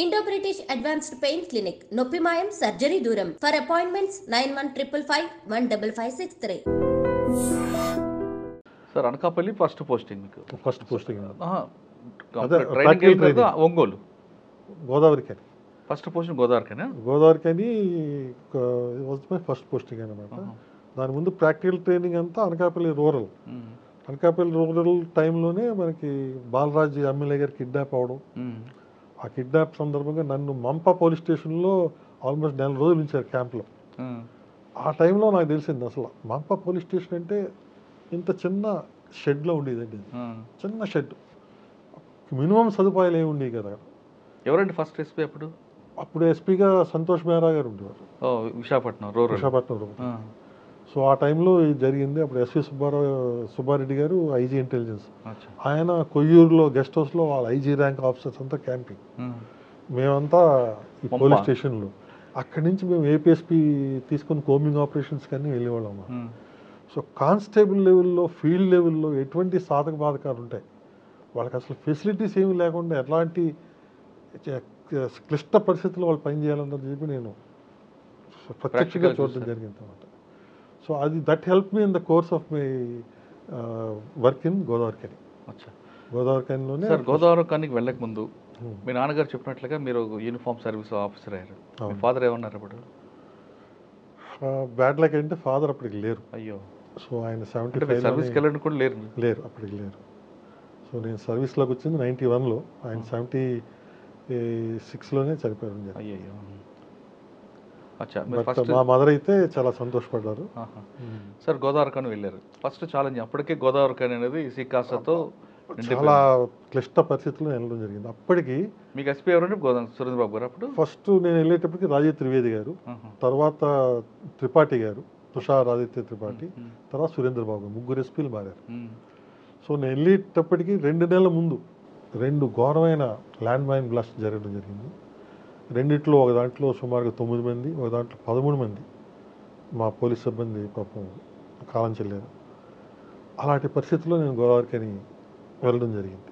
Indo British advanced pain clinic నొప్పి మాయం surgery దూరం for appointments 9155515563. Sir Anakapalli first posting మీకు ఫస్ట్ పోస్టింగ్ ట్రైనింగ్ అయిన తర్వాత ఒంగోలు గోదావరికని ఫస్ట్ పోస్టింగ్ గోదావరికేనా Godavarikhani was my first posting అనమాట. దాని ముందు ప్రాక్టికల్ ట్రైనింగ్ అంతా అనకాపల్లి రూరల్. అనకాపల్లి రూరల్ టైంలోనే మనకి బాలరాజు ఎమ్మెల్యే గారు కిడ్నాప్ అవడం, ఆ కిడ్నాప్ సందర్భంగా నన్ను మంప పోలీస్ స్టేషన్లో ఆల్మోస్ట్ 4 రోజులు ఉంచారు క్యాంప్లో. ఆ టైంలో నాకు తెలిసింది అసలు మంప పోలీస్ స్టేషన్ అంటే ఇంత చిన్న షెడ్లో ఉండేదండి. చిన్న షెడ్, మినిమం సదుపాయాలు ఏమి ఉండేవి కదా. ఎవరండి ఫస్ట్ ఎస్పీ అప్పుడు? అప్పుడు ఎస్పీగా సంతోష్ మెహ్రా గారు ఉండేవారు, విశాఖపట్నం రూరల్. సో ఆ టైంలో ఇది జరిగింది. అప్పుడు ఎస్వి సుబ్బారెడ్డి గారు ఐజీ ఇంటెలిజెన్స్, ఆయన కొయ్యూరులో గెస్ట్ హౌస్లో వాళ్ళ ఐజీ ర్యాంక్ ఆఫీసర్స్ అంతా క్యాంపింగ్, మేమంతా ఈ పోలీస్ స్టేషన్లో. అక్కడి నుంచి మేము ఏపీఎస్పీ తీసుకొని కోమింగ్ ఆపరేషన్స్ కానీ వెళ్ళేవాళ్ళం. సో కానిస్టేబుల్ లెవెల్లో, ఫీల్డ్ లెవెల్లో ఎటువంటి సాధక బాధకాలు ఉంటాయి, వాళ్ళకి అసలు ఫెసిలిటీస్ ఏమి లేకుండా ఎలాంటి క్లిష్ట పరిస్థితుల్లో వాళ్ళు పనిచేయాలని చెప్పి నేను ప్రత్యక్షంగా చూడడం జరిగింది అన్నమాట. సో అది that help me in the course of my work in Godavarikhani. గోదావరికనిలోనే గోదావరికనికి వెళ్ళక ముందు మీ నాన్నగారు చెప్పినట్లుగా మీరు యూనిఫామ్ సర్వీస్ ఆఫీసర్ అయ్యారు. మీ ఫాదర్ ఏమన్నారు అప్పుడు? బ్యాడ్ లక్ అంటే ఫాదర్ అప్పటికి లేరు. అయ్యో. సో ఆయన 75 సర్వీస్కి వెళ్ళడం కూడా లేరు అప్పటికి లేరు. సో నేను సర్వీస్లోకి వచ్చింది 91లో, ఆయన 76లోనే చనిపోయారు. అయ్యో. మా మదర్ అయితే చాలా సంతోషపడ్డారు. సార్ గోదావరికని వెళ్ళారు, ఫస్ట్ ఛాలెంజ్ అప్పటికే గోదావరికని అనేది సికాసతో చాలా క్లిష్ట పరిస్థితుల్లో వెళ్ళడం జరిగింది. అప్పటికి మీకు ఎస్పీ ఎవరంటే సురేంద్రబాబు గారు. అప్పుడు ఫస్ట్ నేను వెళ్ళేటప్పటికి రాజీవ్ త్రివేది గారు, తర్వాత త్రిపాఠి గారు, తుషార్ ఆదిత్య త్రిపాఠి, తర్వాత సురేంద్రబాబు గారు, 3 ఎస్పీలు మారారు. సో నేను వెళ్ళేటప్పటికి 2 నెలల ముందు 2 ఘోరమైన ల్యాండ్ మైన్ బ్లాస్ట్ జరగడం జరిగింది. రెండిట్లో ఒక దాంట్లో సుమారుగా 9 మంది, ఒక దాంట్లో 13 మంది మా పోలీస్ సిబ్బంది పాపం కాలం చెల్లారు. అలాంటి పరిస్థితుల్లో నేను గోదావరికని వెళ్ళడం జరిగింది.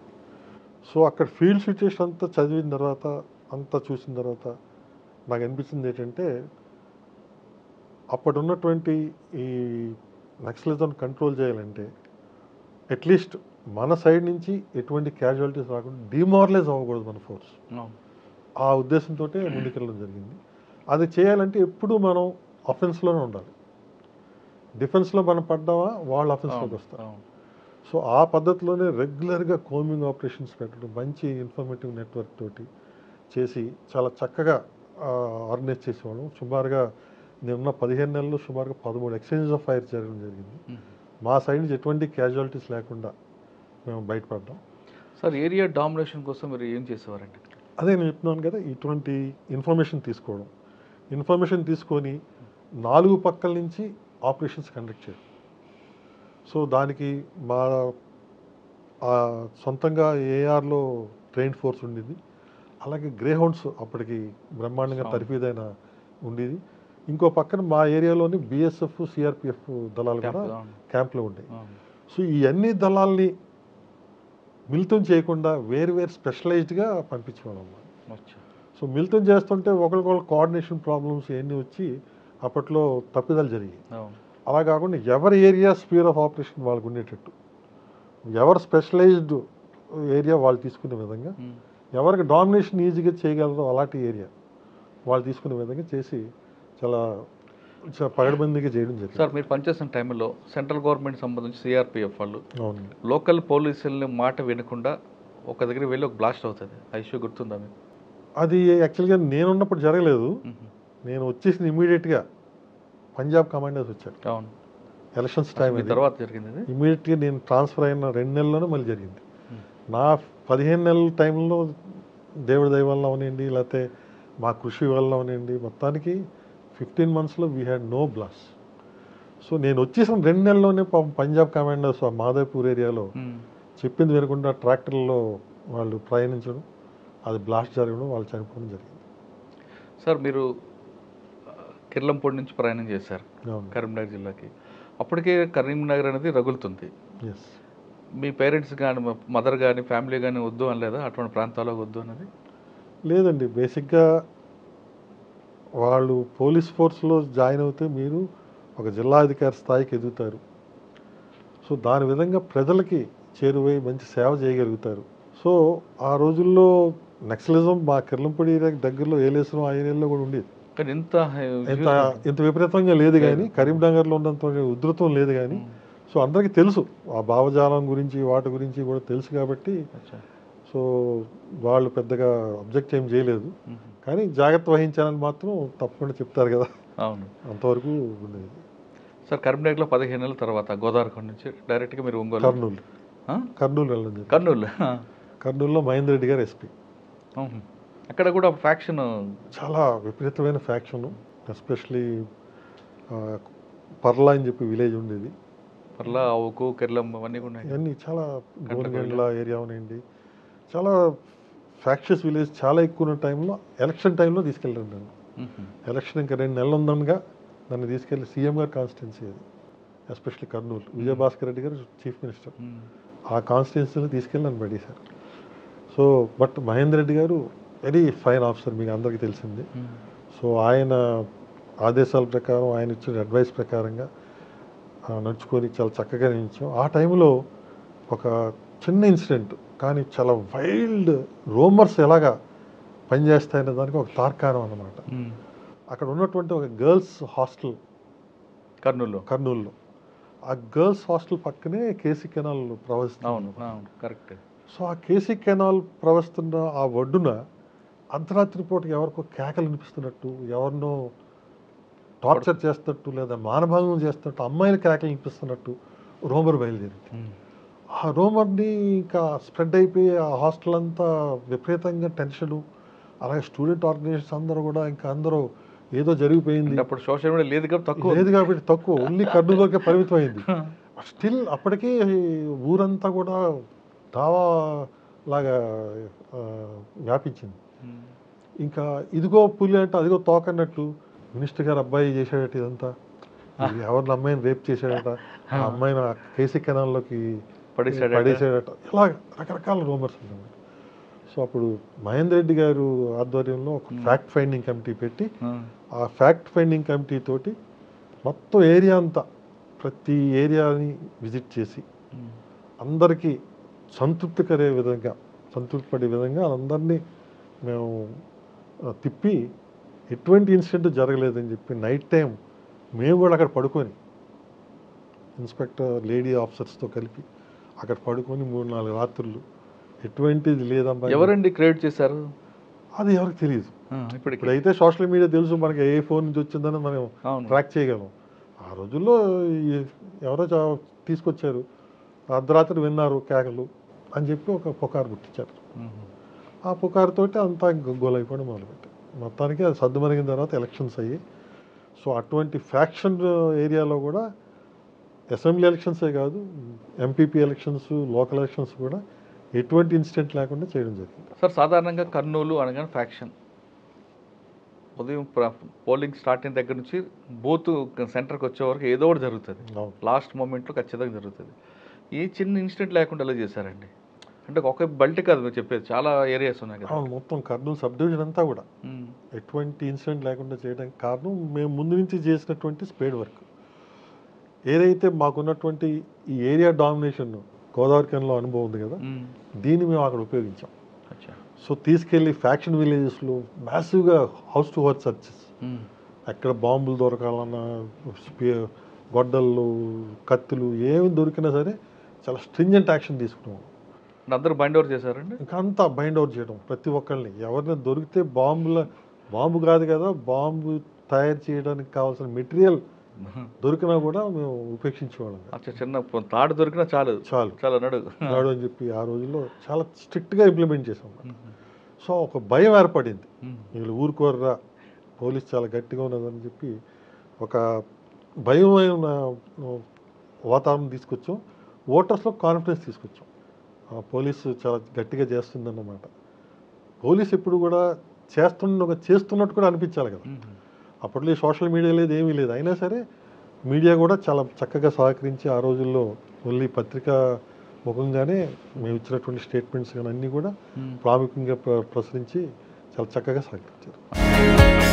సో అక్కడ ఫీల్డ్ సిచ్యుయేషన్ అంతా చదివిన తర్వాత, అంతా చూసిన తర్వాత నాకు అనిపించింది ఏంటంటే, అప్పటి ఉన్నటువంటి ఈ నక్సలిజం కంట్రోల్ చేయాలంటే అట్లీస్ట్ మన సైడ్ నుంచి ఎటువంటి క్యాజువాలిటీస్ రాకుండా డిమారలైజ్ అవ్వకూడదు మన ఫోర్స్. ఆ ఉద్దేశంతో ముందుకెళ్ళడం జరిగింది. అది చేయాలంటే ఎప్పుడూ మనం అఫెన్స్లోనే ఉండాలి. డిఫెన్స్లో మనం పడ్డామా వాళ్ళు అఫెన్స్లోకి వస్తారు. సో ఆ పద్ధతిలోనే రెగ్యులర్గా కోమింగ్ ఆపరేషన్స్ పెట్టడం, మంచి ఇన్ఫర్మేటివ్ నెట్వర్క్ తోటి చేసి చాలా చక్కగా ఆర్గనైజ్ చేసేవాళ్ళం. సుమారుగా నేనున్న 15 నెలల్లో సుమారుగా 13 ఎక్స్చేంజెస్ ఆఫ్ ఫైర్ జరగడం జరిగింది. మా సైడ్ నుంచి ఎటువంటి క్యాజువాలిటీస్ లేకుండా మేము బయటపడ్డాం. సార్ ఏరియా డామినేషన్ కోసం మీరు ఏం చేసేవారండి? అదే నేను చెప్తున్నాను కదా, ఇటువంటి ఇన్ఫర్మేషన్ తీసుకోవడం, ఇన్ఫర్మేషన్ తీసుకొని 4 పక్కల నుంచి ఆపరేషన్స్ కండక్ట్ చేయడం. సో దానికి మా సొంతంగా ఏఆర్లో ట్రైన్ ఫోర్స్ ఉండేది, అలాగే గ్రే హౌండ్స్ అప్పటికి బ్రహ్మాండంగా తరఫీదైన ఉండేది. ఇంకో పక్కన మా ఏరియాలోని బిఎస్ఎఫ్, సిఆర్పిఎఫ్ దళాలు కూడా క్యాంప్లో ఉండేవి. సో ఈ అన్ని దళాల్ని మిళితం చేయకుండా వేరు స్పెషలైజ్డ్గా పంపించేవాళ్ళం. సో మిళితం చేస్తుంటే ఒకరికొకరు కోఆర్డినేషన్ ప్రాబ్లమ్స్ ఇవన్నీ వచ్చి అప్పట్లో తప్పిదాలు జరిగాయి. అలా కాకుండా ఎవరి ఏరియా స్పియర్ ఆఫ్ ఆపరేషన్ వాళ్ళకు ఉండేటట్టు, ఎవరు స్పెషలైజ్డ్ ఏరియా వాళ్ళు తీసుకునే విధంగా, ఎవరికి డామినేషన్ ఈజీగా చేయగలరో అలాంటి ఏరియా వాళ్ళు తీసుకునే విధంగా చేసి చాలా పగడబందీగా చేయడం జరిగింది. సార్ మీరు పనిచేసిన టైంలో సెంట్రల్ గవర్నమెంట్ సంబంధించి సిఆర్పిఎఫ్ వాళ్ళు లోకల్ పోలీసులని మాట వినకుండా ఒక దగ్గర వెళ్ళి ఒక బ్లాస్ట్ అవుతుంది, ఆ ఇష్యూ గుర్తుందా మీకు? అది యాక్చువల్గా నేనున్నప్పుడు జరగలేదు. నేను వచ్చేసిన ఇమీడియట్గా పంజాబ్ కమాండర్స్ వచ్చారు. అవును, ఎలక్షన్స్ టైం తర్వాత జరిగింది. ఇమీడియట్గా నేను ట్రాన్స్ఫర్ అయిన 2 నెలల్లోనే మళ్ళీ జరిగింది. నా 15 నెలల టైంలో దేవుడి దయ వల్ల అవనండి, లేకపోతే మా కృషి వల్ల అవనండి, మొత్తానికి 15 monthsలో we had no blast. So నేను వచ్చేసిన 2 నెలల్లోనే పంజాబ్ కమాండర్స్ ఆ మాధవపూర్ ఏరియాలో చెప్పింది వినకుండా ట్రాక్టర్లో వాళ్ళు ప్రయాణించడం, అది బ్లాస్ట్ జరగడం, వాళ్ళు చనిపోవడం జరిగింది. సార్ మీరు కిర్లంపూడి నుంచి ప్రయాణం చేశారు కరీంనగర్ జిల్లాకి. అప్పటికే కరీంనగర్ అనేది రగులుతుంది. మీ పేరెంట్స్ కానీ, మదర్ కానీ, ఫ్యామిలీ కానీ వద్దు అనలేదా అటువంటి ప్రాంతాలకు వద్దు అనేది? లేదండి, బేసిక్గా వాళ్ళు పోలీస్ ఫోర్స్లో జాయిన్ అవుతే మీరు ఒక జిల్లా అధికారి స్థాయికి ఎదుగుతారు. సో దాని విధంగా ప్రజలకి చేరువై మంచి సేవ చేయగలుగుతారు. సో ఆ రోజుల్లో నక్సలిజం మా కిర్లంపూడి ఏరియాకి దగ్గరలో ఏలేశ్వరం ఆ ఏరియాలో కూడా ఉండేది. కానీ ఇంత విపరీతంగా లేదు కానీ, కరీంనగర్లో ఉన్నంత ఉధృతం లేదు కానీ. సో అందరికీ తెలుసు ఆ భావజాలం గురించి, వాటి గురించి కూడా తెలుసు కాబట్టి సో వాళ్ళు పెద్దగా అబ్జెక్ట్ ఏం చేయలేదు. కానీ జాగ్రత్త వహించాలని మాత్రం తప్పకుండా చెప్తారు కదా. అవును, అంతవరకు ఉండేది. సార్ కరీంనగర్లో 15 నెలల తర్వాత గోదావరిఖండ్ నుంచి డైరెక్ట్గా మీరు ఒంగోలు, కర్నూలు వెళ్ళండి. కర్నూలులో మహేందర్ రెడ్డి గారు ఎస్పీ. అక్కడ కూడా ఫ్యాక్షన్ చాలా విపరీతమైన ఫ్యాక్షన్, ఎస్పెషలీ పర్లా అని చెప్పి విలేజ్ ఉండేది. పర్లా, ఆవుకు, కెర్లం అవన్నీ ఉన్నాయి. ఇవన్నీ చాలా గోనగండ్ల ఏరియా ఉన్నాయండి. చాలా ఫ్యాక్షస్ విలేజ్. చాలా ఎక్కువ ఉన్న టైంలో ఎలక్షన్ టైంలో తీసుకెళ్ళాను నన్ను. ఎలక్షన్ ఇంకా 2 నెలలు ఉందనగా నన్ను తీసుకెళ్ళి సీఎం గారు కాన్స్టిట్యున్సీ అది, ఎస్పెషల్లీ కర్నూలు, విజయభాస్కర్ రెడ్డి గారు చీఫ్ మినిస్టర్. ఆ కాన్స్టిట్యున్సీలో తీసుకెళ్ళి నన్ను పడేశారు. సో బట్ మహేందర్ రెడ్డి గారు వెరీ ఫైన్ ఆఫీసర్, మీకు అందరికీ తెలిసింది. సో ఆయన ఆదేశాల ప్రకారం, ఆయన ఇచ్చిన అడ్వైస్ ప్రకారంగా నడుచుకొని చాలా చక్కగా నిలిచాం. ఆ టైంలో ఒక చిన్న ఇన్సిడెంట్ కానీ చాలా వైల్డ్ రూమర్స్ ఎలాగా పనిచేస్తాయనే దానికి ఒక తార్కాణం అన్నమాట. అక్కడ ఉన్నటువంటి ఒక గర్ల్స్ హాస్టల్ కర్నూలులో, ఆ గర్ల్స్ హాస్టల్ పక్కనే కేసీ కెనాల్ ప్రవహిస్తుంది. కరెక్ట్. సో ఆ కేసీ కెనాల్ ప్రవహిస్తున్న ఆ ఒడ్డున అర్ధరాత్రి పూటకి ఎవరికో కేకలు వినిపిస్తున్నట్టు, ఎవరినో టార్చర్ చేస్తున్నట్టు లేదా మానభంగం చేస్తున్నట్టు, అమ్మాయిల కేకలు వినిపిస్తున్నట్టు రూమర్ బయలుదేరింది. ఆ రూమర్ని ఇంకా స్ప్రెడ్ అయిపోయి ఆ హాస్టల్ అంతా విపరీతంగా టెన్షను. అలాగే స్టూడెంట్ ఆర్గనైజేషన్స్ అందరూ కూడా ఇంకా అందరూ ఏదో జరిగిపోయింది. అప్పుడు సోషల్ మీడియా లేదు కాబట్టి తక్కువ, ఓన్లీ కర్నూలులోకే పరిమితం అయింది. స్టిల్ అప్పటికీ ఊరంతా కూడా దావా లాగా వ్యాపించింది. ఇంకా ఇదిగో పులి అంటే అదిగో తోకన్నట్టు, మినిస్టర్ గారు అబ్బాయి చేశాడట ఇదంతా, ఎవరిని అమ్మాయిని రేప్ చేశాడట, ఆ అమ్మాయిని కేసీ కెనాల్లోకి పడేసాడట, ఇలా రకరకాల రూమర్స్ ఉన్నాయి. సో అప్పుడు మహేందర్ రెడ్డి గారు ఆధ్వర్యంలో ఒక ఫ్యాక్ట్ ఫైండింగ్ కమిటీ పెట్టి, ఆ ఫ్యాక్ట్ ఫైండింగ్ కమిటీ తోటి మొత్తం ఏరియా అంతా, ప్రతి ఏరియాని విజిట్ చేసి అందరికీ సంతృప్తి పడే విధంగా అందరినీ మేము తిప్పి ఎటువంటి ఇన్సిడెంట్ జరగలేదని చెప్పి నైట్ టైం మేము కూడా అక్కడ పడుకొని, ఇన్స్పెక్టర్ లేడీ ఆఫీసర్స్తో కలిపి అక్కడ పడుకొని 3-4 రాత్రులు ఎటువంటిది లేదమ్మా. ఎవరండి క్రియేట్ చేశారు అది ఎవరికి తెలియదు. ఇప్పుడైతే సోషల్ మీడియా తెలుసు మనకి, ఏ ఫోన్ నుంచి వచ్చిందని మనం ట్రాక్ చేయగలం. ఆ రోజుల్లో ఎవరో తీసుకొచ్చారు, అర్ధరాత్రి విన్నారు కేకలు అని చెప్పి ఒక పుకారు పుట్టించారు. ఆ పుకారుతోటి అంతా గొగ్గోలైపోవడం మొదలుపెట్టారు. మొత్తానికి అది సర్దుమరిగిన తర్వాత ఎలక్షన్స్ అయ్యి, సో అటువంటి ఫ్యాక్షన్ ఏరియాలో కూడా అసెంబ్లీ ఎలక్షన్సే కాదు, ఎంపీపీ ఎలక్షన్స్, లోకల్ ఎలక్షన్స్ కూడా ఎటువంటి ఇన్సిడెంట్ లేకుండా చేయడం జరిగింది. సార్ సాధారణంగా కర్నూలు అనగానే ఫ్యాక్షన్, ఉదయం పోలింగ్ స్టార్ట్ అయిన దగ్గర నుంచి బూత్ సెంటర్కి వచ్చే వరకు ఏదో ఒకటి జరుగుతుంది, లాస్ట్ మూమెంట్లో ఖచ్చితంగా జరుగుతుంది. ఏ చిన్న ఇన్సిడెంట్ లేకుండా ఎలా చేశారండి? అంటే ఒక బల్ట్ కాదు మీరు చెప్పేది, చాలా ఏరియాస్ ఉన్నాయి కదా. మొత్తం కర్నూలు సబ్ డివిజన్ అంతా కూడా ఎటువంటి ఇన్సిడెంట్ లేకుండా చేయడానికి కారణం మేము ముందు నుంచి చేసినటువంటి స్పేడ్ వర్క్. ఏదైతే మాకున్నటువంటి ఈ ఏరియా డామినేషన్ గోదావరిఖండ్లో అనుభవం ఉంది కదా, దీన్ని మేము అక్కడ ఉపయోగించాం. సో తీసుకెళ్ళి ఫ్యాక్షన్ విలేజెస్లో మ్యాసివ్గా హౌస్ టు హౌస్ సర్చెస్, ఎక్కడ బాంబులు దొరకాలన్నా, గొడ్డళ్ళు, కత్తులు ఏమి దొరికినా సరే చాలా స్ట్రింజెంట్ యాక్షన్ తీసుకున్నాం. అందరూ బైండ్ ఓవర్ చేశారండి. ఇంకా అంతా బైండ్ ఓవర్ చేయడం, ప్రతి ఒక్కరిని, ఎవరిని దొరికితే బాంబు కాదు కదా, బాంబు తయారు చేయడానికి కావాల్సిన మెటీరియల్ దొరికినా కూడా మేము ఉపేక్షించేవాళ్ళం. చిన్న తాడు దొరికినా చాలు నాడు అని చెప్పి ఆ రోజుల్లో చాలా స్ట్రిక్ట్గా ఇంప్లిమెంట్ చేసాం. సో ఒక భయం ఏర్పడింది, వీళ్ళు ఊరుకోర్రా, పోలీస్ చాలా గట్టిగా ఉన్నదని చెప్పి ఒక భయమైన వాతావరణం తీసుకొచ్చాం. ఓటర్స్లో కాన్ఫిడెన్స్ తీసుకొచ్చాం. పోలీసు చాలా గట్టిగా చేస్తుందన్నమాట. పోలీసు ఎప్పుడు కూడా చేస్తున్నట్టు కూడా అనిపించాలి కదా. అప్పట్లో సోషల్ మీడియా లేదు, ఏమీ లేదు, అయినా సరే మీడియా కూడా చాలా చక్కగా సహకరించి ఆ రోజుల్లో ఓన్లీ పత్రికా ముఖంగానే మేము ఇచ్చినటువంటి స్టేట్మెంట్స్ కానీ అన్నీ కూడా ప్రాముఖ్యంగా ప్రచురించి చాలా చక్కగా సహకరించారు.